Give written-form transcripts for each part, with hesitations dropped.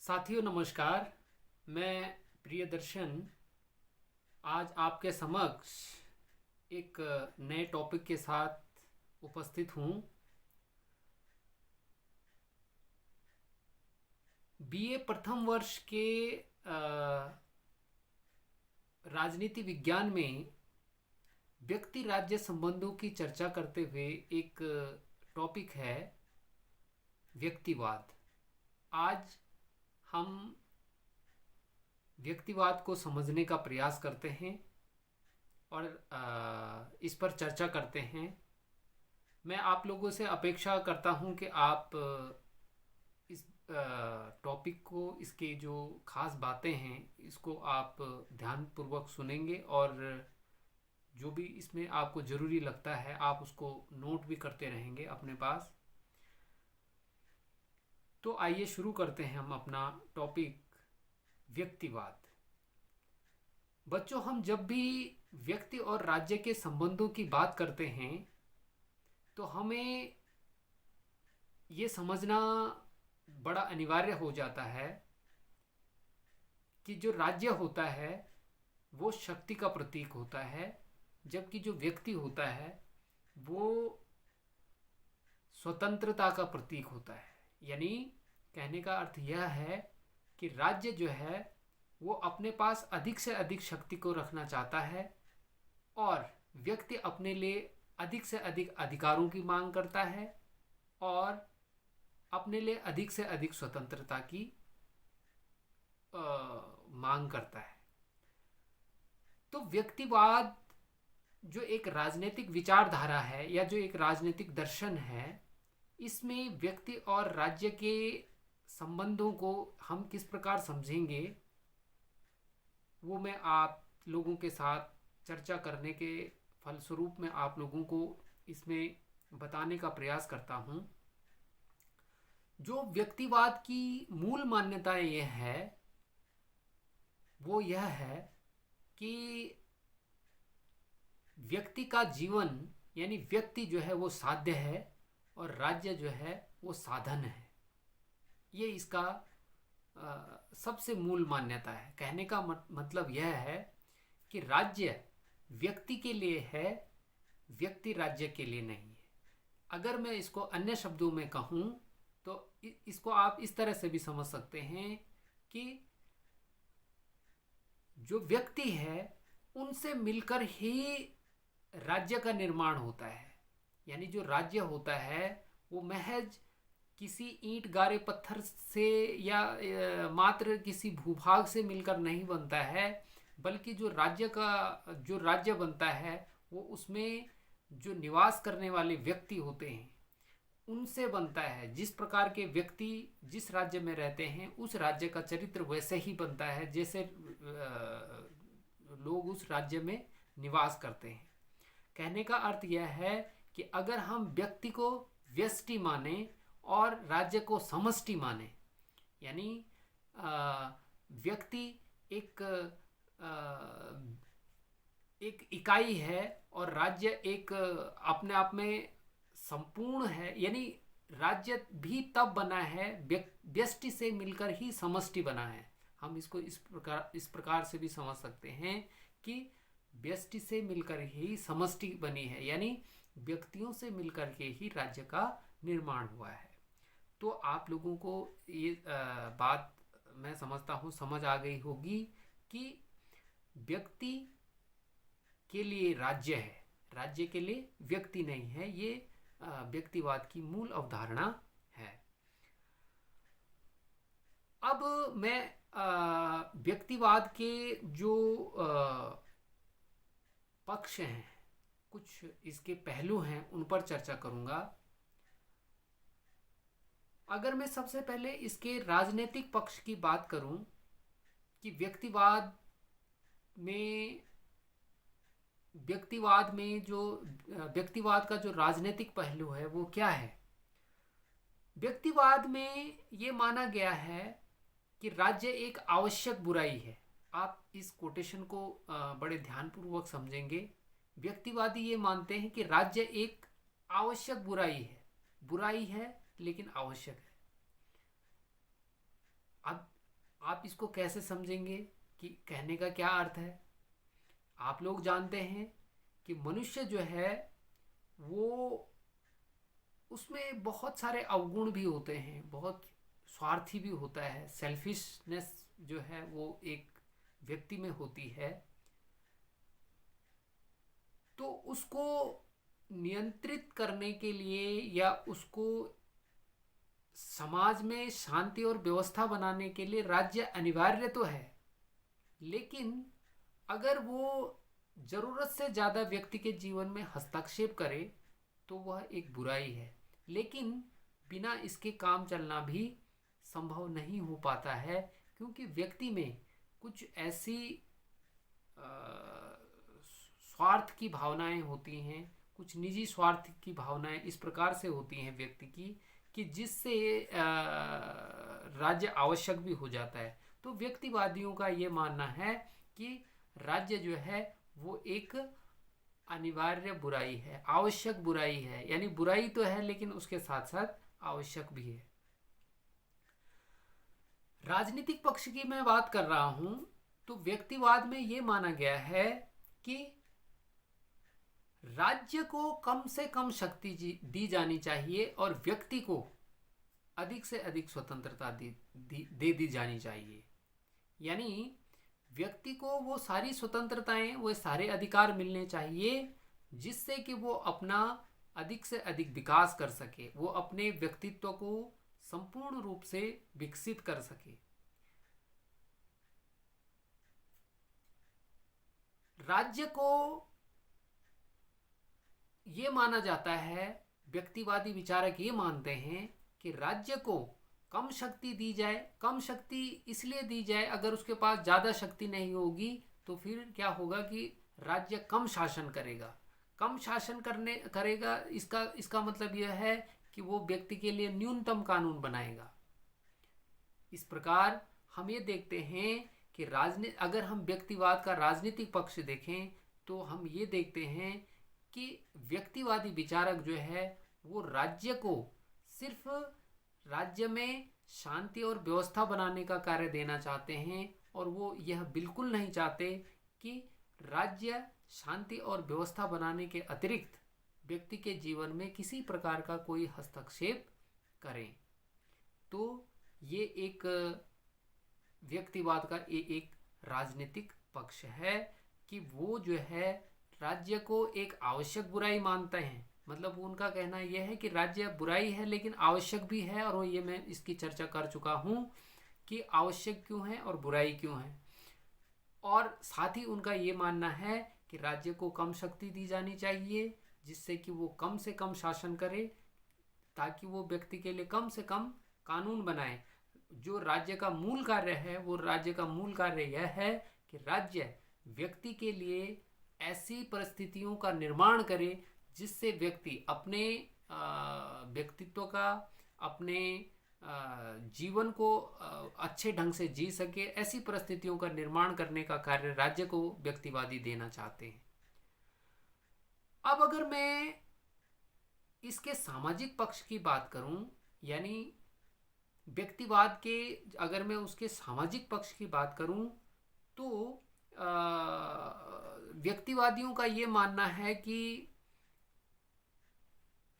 साथियों नमस्कार। मैं प्रियदर्शन आज आपके समक्ष एक नए टॉपिक के साथ उपस्थित हूँ। बीए प्रथम वर्ष के राजनीति विज्ञान में व्यक्ति राज्य संबंधों की चर्चा करते हुए एक टॉपिक है व्यक्तिवाद। आज हम व्यक्तिवाद को समझने का प्रयास करते हैं और इस पर चर्चा करते हैं। मैं आप लोगों से अपेक्षा करता हूं कि आप इस टॉपिक को, इसके जो खास बातें हैं, इसको आप ध्यानपूर्वक सुनेंगे और जो भी इसमें आपको ज़रूरी लगता है आप उसको नोट भी करते रहेंगे अपने पास। तो आइए शुरू करते हैं हम अपना टॉपिक व्यक्तिवाद। बच्चों, हम जब भी व्यक्ति और राज्य के संबंधों की बात करते हैं तो हमें ये समझना बड़ा अनिवार्य हो जाता है कि जो राज्य होता है वो शक्ति का प्रतीक होता है, जबकि जो व्यक्ति होता है वो स्वतंत्रता का प्रतीक होता है। यानी कहने का अर्थ यह है कि राज्य जो है वो अपने पास अधिक से अधिक शक्ति को रखना चाहता है और व्यक्ति अपने लिए अधिक से अधिक अधिकारों की मांग करता है और अपने लिए अधिक से अधिक स्वतंत्रता की मांग करता है। तो व्यक्तिवाद जो एक राजनीतिक विचारधारा है या जो एक राजनीतिक दर्शन है, इसमें व्यक्ति और राज्य के संबंधों को हम किस प्रकार समझेंगे वो मैं आप लोगों के साथ चर्चा करने के फलस्वरूप में आप लोगों को इसमें बताने का प्रयास करता हूँ। जो व्यक्तिवाद की मूल मान्यता यह है वो यह है कि व्यक्ति का जीवन यानी व्यक्ति जो है वो साध्य है और राज्य जो है वो साधन है। ये इसका सबसे मूल मान्यता है। कहने का मतलब यह है कि राज्य व्यक्ति के लिए है, व्यक्ति राज्य के लिए नहीं है। अगर मैं इसको अन्य शब्दों में कहूँ तो इसको आप इस तरह से भी समझ सकते हैं कि जो व्यक्ति है उनसे मिलकर ही राज्य का निर्माण होता है। यानी जो राज्य होता है वो महज किसी ईंट गारे पत्थर से या मात्र किसी भूभाग से मिलकर नहीं बनता है, बल्कि जो राज्य बनता है वो उसमें जो निवास करने वाले व्यक्ति होते हैं उनसे बनता है। जिस प्रकार के व्यक्ति जिस राज्य में रहते हैं उस राज्य का चरित्र वैसे ही बनता है जैसे लोग उस राज्य में निवास करते हैं। कहने का अर्थ यह है कि अगर हम व्यक्ति को व्यष्टि माने और राज्य को समष्टि माने, यानी व्यक्ति एक इकाई है और राज्य एक अपने आप में संपूर्ण है। यानी राज्य भी तब बना है, व्यष्टि से मिलकर ही समष्टि बना है। हम इसको इस प्रकार से भी समझ सकते हैं कि व्यष्टि से मिलकर ही समष्टि बनी है, यानी व्यक्तियों से मिलकर के ही राज्य का निर्माण हुआ है। तो आप लोगों को ये बात मैं समझता हूँ समझ आ गई होगी कि व्यक्ति के लिए राज्य है, राज्य के लिए व्यक्ति नहीं है। ये व्यक्तिवाद की मूल अवधारणा है। अब मैं व्यक्तिवाद के जो पक्ष हैं, कुछ इसके पहलू हैं, उन पर चर्चा करूंगा। अगर मैं सबसे पहले इसके राजनीतिक पक्ष की बात करूं कि व्यक्तिवाद का जो राजनीतिक पहलू है वो क्या है। व्यक्तिवाद में ये माना गया है कि राज्य एक आवश्यक बुराई है। आप इस कोटेशन को बड़े ध्यानपूर्वक समझेंगे। व्यक्तिवादी ये मानते हैं कि राज्य एक आवश्यक बुराई है लेकिन आवश्यक है। अब आप इसको कैसे समझेंगे कि कहने का क्या अर्थ है? आप लोग जानते हैं कि मनुष्य जो है वो, उसमें बहुत सारे अवगुण भी होते हैं, बहुत स्वार्थी भी होता है, सेल्फिशनेस जो है वो एक व्यक्ति में होती है। तो उसको नियंत्रित करने के लिए या उसको समाज में शांति और व्यवस्था बनाने के लिए राज्य अनिवार्य तो है, लेकिन अगर वो जरूरत से ज़्यादा व्यक्ति के जीवन में हस्तक्षेप करे तो वह एक बुराई है। लेकिन बिना इसके काम चलना भी संभव नहीं हो पाता है, क्योंकि व्यक्ति में कुछ ऐसी स्वार्थ की भावनाएं होती हैं, कुछ निजी स्वार्थ की भावनाएं इस प्रकार से होती हैं व्यक्ति की, कि जिससे राज्य आवश्यक भी हो जाता है। तो व्यक्तिवादियों का ये मानना है कि राज्य जो है वो एक अनिवार्य बुराई है, आवश्यक बुराई है। यानी बुराई तो है लेकिन उसके साथ साथ आवश्यक भी है। राजनीतिक पक्ष की मैं बात कर रहा हूं, तो व्यक्तिवाद में यह माना गया है कि राज्य को कम से कम शक्ति दी जानी चाहिए और व्यक्ति को अधिक से अधिक स्वतंत्रता दे दी जानी चाहिए। यानी व्यक्ति को वो सारी स्वतंत्रताएं, वो सारे अधिकार मिलने चाहिए जिससे कि वो अपना अधिक से अधिक विकास कर सके, वो अपने व्यक्तित्व को संपूर्ण रूप से विकसित कर सके। राज्य को ये माना जाता है, व्यक्तिवादी विचारक ये मानते हैं कि राज्य को कम शक्ति दी जाए। कम शक्ति इसलिए दी जाए, अगर उसके पास ज़्यादा शक्ति नहीं होगी तो फिर क्या होगा कि राज्य कम शासन करेगा। कम शासन करेगा, इसका मतलब यह है कि वो व्यक्ति के लिए न्यूनतम कानून बनाएगा। इस प्रकार हम ये देखते हैं कि अगर हम व्यक्तिवाद का राजनीतिक पक्ष देखें तो हम ये देखते हैं कि व्यक्तिवादी विचारक जो है वो राज्य को सिर्फ राज्य में शांति और व्यवस्था बनाने का कार्य देना चाहते हैं, और वो यह बिल्कुल नहीं चाहते कि राज्य शांति और व्यवस्था बनाने के अतिरिक्त व्यक्ति के जीवन में किसी प्रकार का कोई हस्तक्षेप करें। तो ये एक व्यक्तिवाद का एक राजनीतिक पक्ष है कि वो जो है राज्य को एक आवश्यक बुराई मानते हैं। मतलब उनका कहना यह है कि राज्य बुराई है लेकिन आवश्यक भी है, और ये मैं इसकी चर्चा कर चुका हूँ कि आवश्यक क्यों है और बुराई क्यों है। और साथ ही उनका ये मानना है कि राज्य को कम शक्ति दी जानी चाहिए जिससे कि वो कम से कम शासन करे, ताकि वो व्यक्ति के लिए कम से कम कानून बनाए। जो राज्य का मूल कार्य है, वो राज्य का मूल कार्य यह है कि राज्य व्यक्ति के लिए ऐसी परिस्थितियों का निर्माण करे जिससे व्यक्ति अपने व्यक्तित्व का, अपने जीवन को अच्छे ढंग से जी सके। ऐसी परिस्थितियों का निर्माण करने का कार्य राज्य को व्यक्तिवादी देना चाहते हैं। अब अगर मैं इसके सामाजिक पक्ष की बात करूं, यानी व्यक्तिवाद के अगर मैं उसके सामाजिक पक्ष की बात करूं, तो व्यक्तिवादियों का ये मानना है कि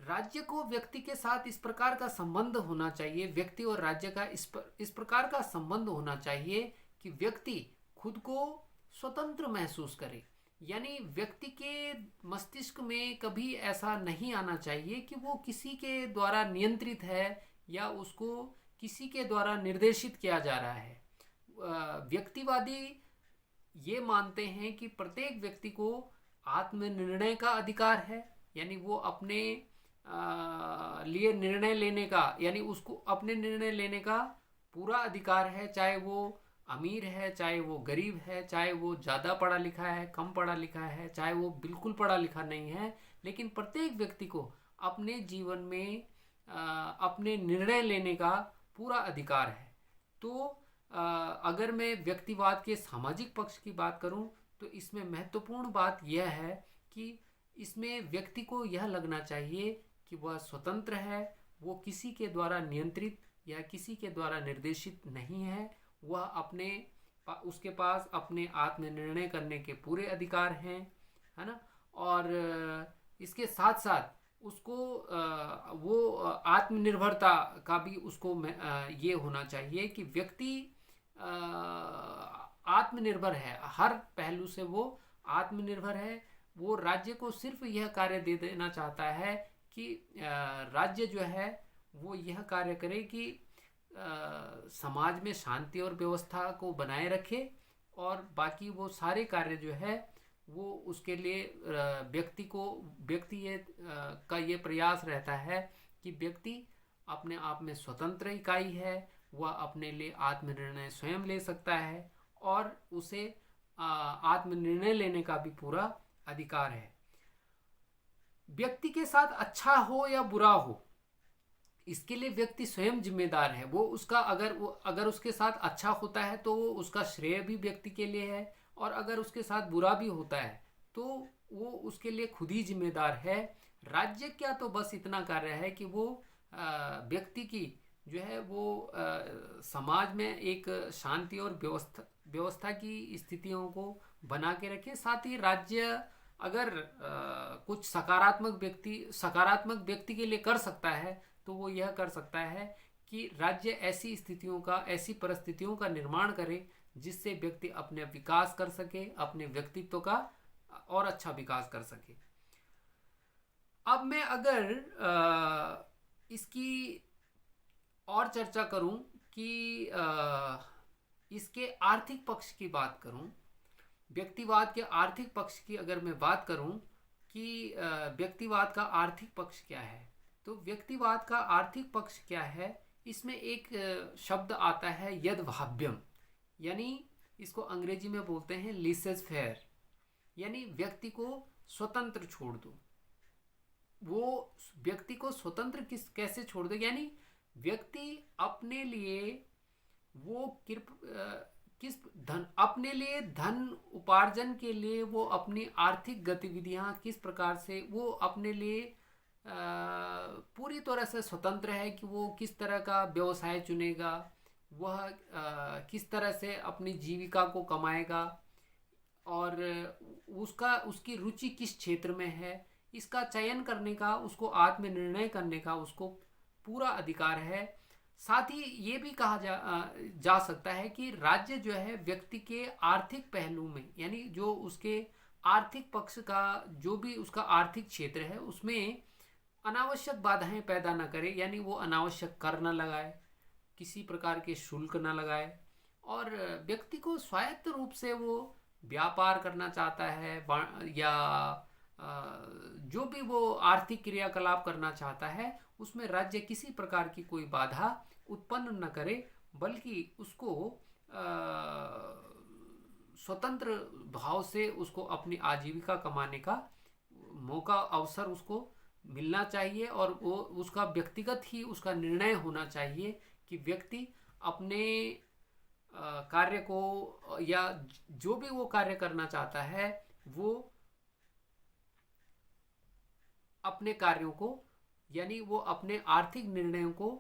राज्य को व्यक्ति के साथ इस प्रकार का संबंध होना चाहिए, व्यक्ति और राज्य का इस प्रकार का संबंध होना चाहिए कि व्यक्ति खुद को स्वतंत्र महसूस करे। यानी व्यक्ति के मस्तिष्क में कभी ऐसा नहीं आना चाहिए कि वो किसी के द्वारा नियंत्रित है या उसको किसी के द्वारा निर्देशित किया जा रहा है। व्यक्तिवादी ये मानते हैं कि प्रत्येक व्यक्ति को आत्मनिर्णय का अधिकार है। यानी वो अपने लिए निर्णय लेने का, यानी उसको अपने निर्णय लेने का पूरा अधिकार है, चाहे वो अमीर है, चाहे वो गरीब है, चाहे वो ज़्यादा पढ़ा लिखा है, कम पढ़ा लिखा है, चाहे वो बिल्कुल पढ़ा लिखा नहीं है। लेकिन प्रत्येक व्यक्ति को अपने जीवन में अपने निर्णय लेने का पूरा अधिकार है। तो अगर मैं व्यक्तिवाद के सामाजिक पक्ष की बात करूं तो इसमें महत्वपूर्ण बात यह है कि इसमें व्यक्ति को यह लगना चाहिए कि वह स्वतंत्र है, वो किसी के द्वारा नियंत्रित या किसी के द्वारा निर्देशित नहीं है। वह उसके पास अपने आत्मनिर्णय करने के पूरे अधिकार हैं, है ना। और इसके साथ साथ उसको वो आत्मनिर्भरता का भी उसको ये होना चाहिए कि व्यक्ति आत्मनिर्भर है, हर पहलू से वो आत्मनिर्भर है। वो राज्य को सिर्फ यह कार्य दे देना चाहता है कि राज्य जो है वो यह कार्य करे कि समाज में शांति और व्यवस्था को बनाए रखे, और बाकी वो सारे कार्य जो है वो उसके लिए व्यक्ति का ये प्रयास रहता है कि व्यक्ति अपने आप में स्वतंत्र इकाई है, वह अपने लिए आत्मनिर्णय स्वयं ले सकता है और उसे आत्मनिर्णय लेने का भी पूरा अधिकार है। व्यक्ति के साथ अच्छा हो या बुरा हो, इसके लिए व्यक्ति स्वयं जिम्मेदार है। वो उसका अगर उसके साथ अच्छा होता है तो वो उसका श्रेय भी व्यक्ति के लिए है, और अगर उसके साथ बुरा भी होता है तो वो उसके लिए खुद ही जिम्मेदार है। राज्य क्या तो बस इतना कार्य है कि वो व्यक्ति की जो है वो समाज में एक शांति और व्यवस्था की स्थितियों को बना के रखे। साथ ही राज्य अगर कुछ सकारात्मक व्यक्ति के लिए कर सकता है तो वो यह कर सकता है कि राज्य ऐसी परिस्थितियों का निर्माण करे जिससे व्यक्ति अपने विकास कर सके, अपने व्यक्तित्व का और अच्छा विकास कर सके। अब मैं अगर इसकी और चर्चा करूं कि इसके आर्थिक पक्ष की बात करूं, व्यक्तिवाद के आर्थिक पक्ष की अगर मैं बात करूं कि व्यक्तिवाद का आर्थिक पक्ष क्या है, तो व्यक्तिवाद का आर्थिक पक्ष क्या है, इसमें एक शब्द आता है यद्भाव्यम, यानी इसको अंग्रेजी में बोलते हैं लिसेस फेयर, यानी व्यक्ति को स्वतंत्र छोड़ दो। वो व्यक्ति को स्वतंत्र कैसे छोड़ दो, यानी व्यक्ति अपने लिए वो अपने लिए धन उपार्जन के लिए वो अपनी आर्थिक गतिविधियां किस प्रकार से वो अपने लिए पूरी तरह से स्वतंत्र है कि वो किस तरह का व्यवसाय चुनेगा, वह किस तरह से अपनी जीविका को कमाएगा, और उसकी रुचि किस क्षेत्र में है, इसका चयन करने का, उसको आत्मनिर्णय करने का उसको पूरा अधिकार है। साथ ही ये भी कहा जा सकता है कि राज्य जो है व्यक्ति के आर्थिक पहलू में, यानी जो उसके आर्थिक पक्ष का जो भी उसका आर्थिक क्षेत्र है उसमें अनावश्यक बाधाएं पैदा न करे, यानी वो अनावश्यक कर न लगाए, किसी प्रकार के शुल्क न लगाए, और व्यक्ति को स्वायत्त रूप से वो व्यापार करना चाहता है या जो भी वो आर्थिक क्रियाकलाप करना चाहता है उसमें राज्य किसी प्रकार की कोई बाधा उत्पन्न न करे, बल्कि उसको स्वतंत्र भाव से उसको अपनी आजीविका कमाने का मौका अवसर उसको मिलना चाहिए, और वो उसका व्यक्तिगत ही उसका निर्णय होना चाहिए कि व्यक्ति अपने कार्य को या जो भी वो कार्य करना चाहता है वो अपने कार्यों को, यानी वो अपने आर्थिक निर्णयों को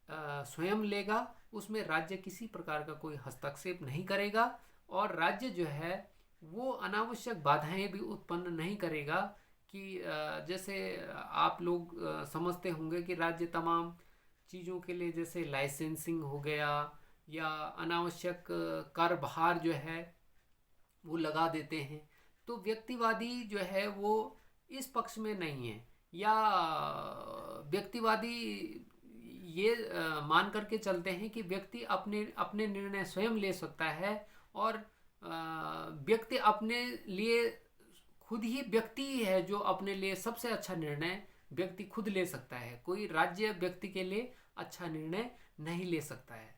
स्वयं लेगा, उसमें राज्य किसी प्रकार का कोई हस्तक्षेप नहीं करेगा, और राज्य जो है वो अनावश्यक बाधाएं भी उत्पन्न नहीं करेगा कि जैसे आप लोग समझते होंगे कि राज्य तमाम चीज़ों के लिए जैसे लाइसेंसिंग हो गया या अनावश्यक कर भार जो है वो लगा देते हैं, तो व्यक्तिवादी जो है वो इस पक्ष में नहीं है, या व्यक्तिवादी ये मान करके चलते हैं कि व्यक्ति अपने निर्णय स्वयं ले सकता है, और व्यक्ति अपने लिए खुद ही व्यक्ति है जो अपने लिए सबसे अच्छा निर्णय व्यक्ति खुद ले सकता है, कोई राज्य व्यक्ति के लिए अच्छा निर्णय नहीं ले सकता है।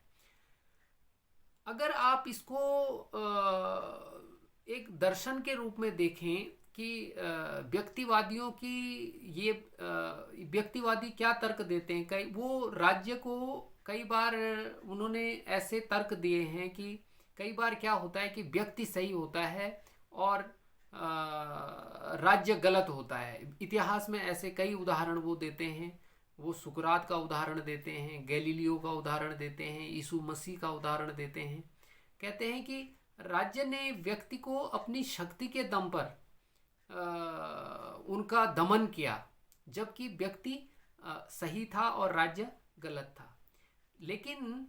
अगर आप इसको एक दर्शन के रूप में देखें कि व्यक्तिवादी क्या तर्क देते हैं, वो राज्य को कई बार उन्होंने ऐसे तर्क दिए हैं कि कई बार क्या होता है कि व्यक्ति सही होता है और राज्य गलत होता है। इतिहास में ऐसे कई उदाहरण वो देते हैं। वो सुकरात का उदाहरण देते हैं, गैलीलियो का उदाहरण देते हैं, यीशु मसीह का उदाहरण देते हैं। कहते हैं कि राज्य ने व्यक्ति को अपनी शक्ति के दम पर उनका दमन किया, जबकि व्यक्ति सही था और राज्य गलत था। लेकिन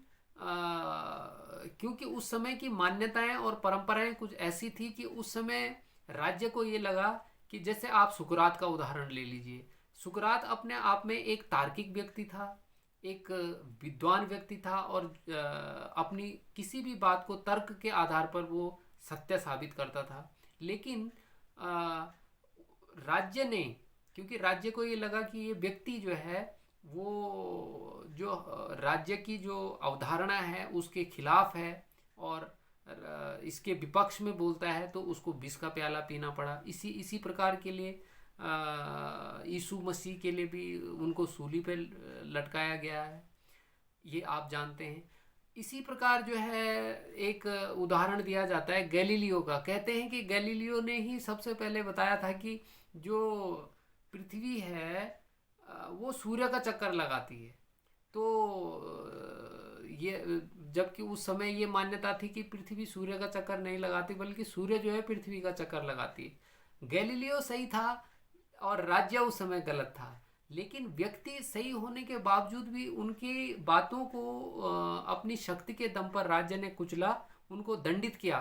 क्योंकि उस समय की मान्यताएं और परंपराएं कुछ ऐसी थी कि उस समय राज्य को ये लगा कि जैसे आप सुकरात का उदाहरण ले लीजिए। सुकरात अपने आप में एक तार्किक व्यक्ति था, एक विद्वान व्यक्ति था और अपनी किसी भी बात को तर्क के आधार पर वो सत्य साबित करता था। लेकिन राज्य ने, क्योंकि राज्य को ये लगा कि ये व्यक्ति जो है वो जो राज्य की जो अवधारणा है उसके खिलाफ है और इसके विपक्ष में बोलता है, तो उसको विष का प्याला पीना पड़ा। इसी प्रकार के लिए यीशु मसीह के लिए भी उनको सूली पे लटकाया गया है, ये आप जानते हैं। इसी प्रकार जो है एक उदाहरण दिया जाता है गैलीलियो का। कहते हैं कि गैलीलियो ने ही सबसे पहले बताया था कि जो पृथ्वी है वो सूर्य का चक्कर लगाती है। तो ये, जबकि उस समय ये मान्यता थी कि पृथ्वी सूर्य का चक्कर नहीं लगाती, बल्कि सूर्य जो है पृथ्वी का चक्कर लगाती है। गैलीलियो सही था और राज्य उस समय गलत था। लेकिन व्यक्ति सही होने के बावजूद भी उनकी बातों को अपनी शक्ति के दम पर राज्य ने कुचला, उनको दंडित किया।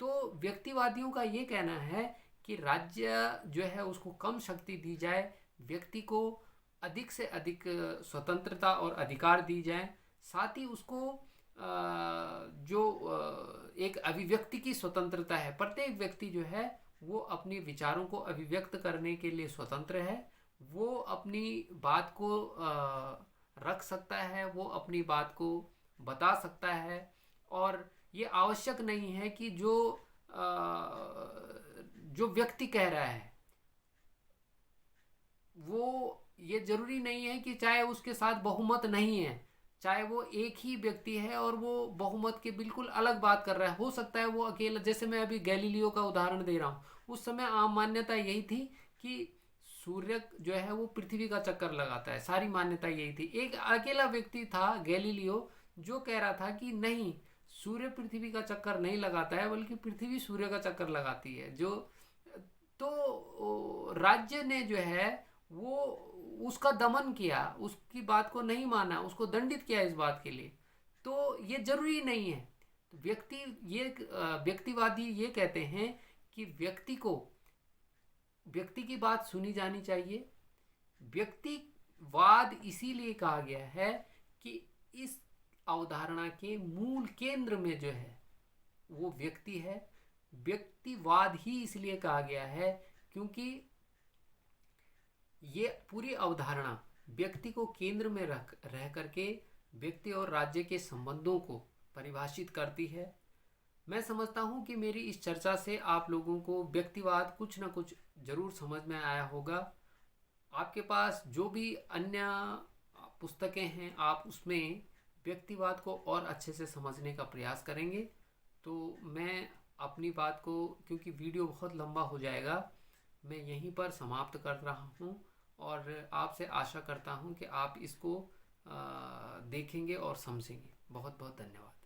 तो व्यक्तिवादियों का ये कहना है कि राज्य जो है उसको कम शक्ति दी जाए, व्यक्ति को अधिक से अधिक स्वतंत्रता और अधिकार दी जाए, साथ ही उसको जो एक अभिव्यक्ति की स्वतंत्रता है, प्रत्येक व्यक्ति जो है वो अपने विचारों को अभिव्यक्त करने के लिए स्वतंत्र है। वो अपनी बात को रख सकता है, वो अपनी बात को बता सकता है और ये आवश्यक नहीं है कि जो व्यक्ति कह रहा है वो, ये जरूरी नहीं है कि चाहे उसके साथ बहुमत नहीं है, चाहे वो एक ही व्यक्ति है और वो बहुमत के बिल्कुल अलग बात कर रहा है, हो सकता है वो अकेला, जैसे मैं अभी गैलीलियो का उदाहरण दे रहा हूँ, उस समय आम मान्यता यही थी कि सूर्य जो है वो पृथ्वी का चक्कर लगाता है, सारी मान्यता यही थी। एक अकेला व्यक्ति था गैलीलियो जो कह रहा था कि नहीं, सूर्य पृथ्वी का चक्कर नहीं लगाता है, बल्कि पृथ्वी सूर्य का चक्कर लगाती है। जो तो राज्य ने जो है वो उसका दमन किया, उसकी बात को नहीं माना, उसको दंडित किया इस बात के लिए। तो ये जरूरी नहीं है। तो व्यक्तिवादी ये कहते हैं कि व्यक्ति की बात सुनी जानी चाहिए। व्यक्तिवाद इसीलिए कहा गया है कि इस अवधारणा के मूल केंद्र में जो है वो व्यक्ति है। व्यक्तिवाद ही इसलिए कहा गया है क्योंकि ये पूरी अवधारणा व्यक्ति को केंद्र में रह करके व्यक्ति और राज्य के संबंधों को परिभाषित करती है। मैं समझता हूँ कि मेरी इस चर्चा से आप लोगों को व्यक्तिवाद कुछ ना कुछ जरूर समझ में आया होगा। आपके पास जो भी अन्य पुस्तकें हैं, आप उसमें व्यक्तिवाद को और अच्छे से समझने का प्रयास करेंगे। तो मैं अपनी बात को, क्योंकि वीडियो बहुत लंबा हो जाएगा, मैं यहीं पर समाप्त कर रहा हूँ और आपसे आशा करता हूँ कि आप इसको देखेंगे और समझेंगे। बहुत बहुत धन्यवाद।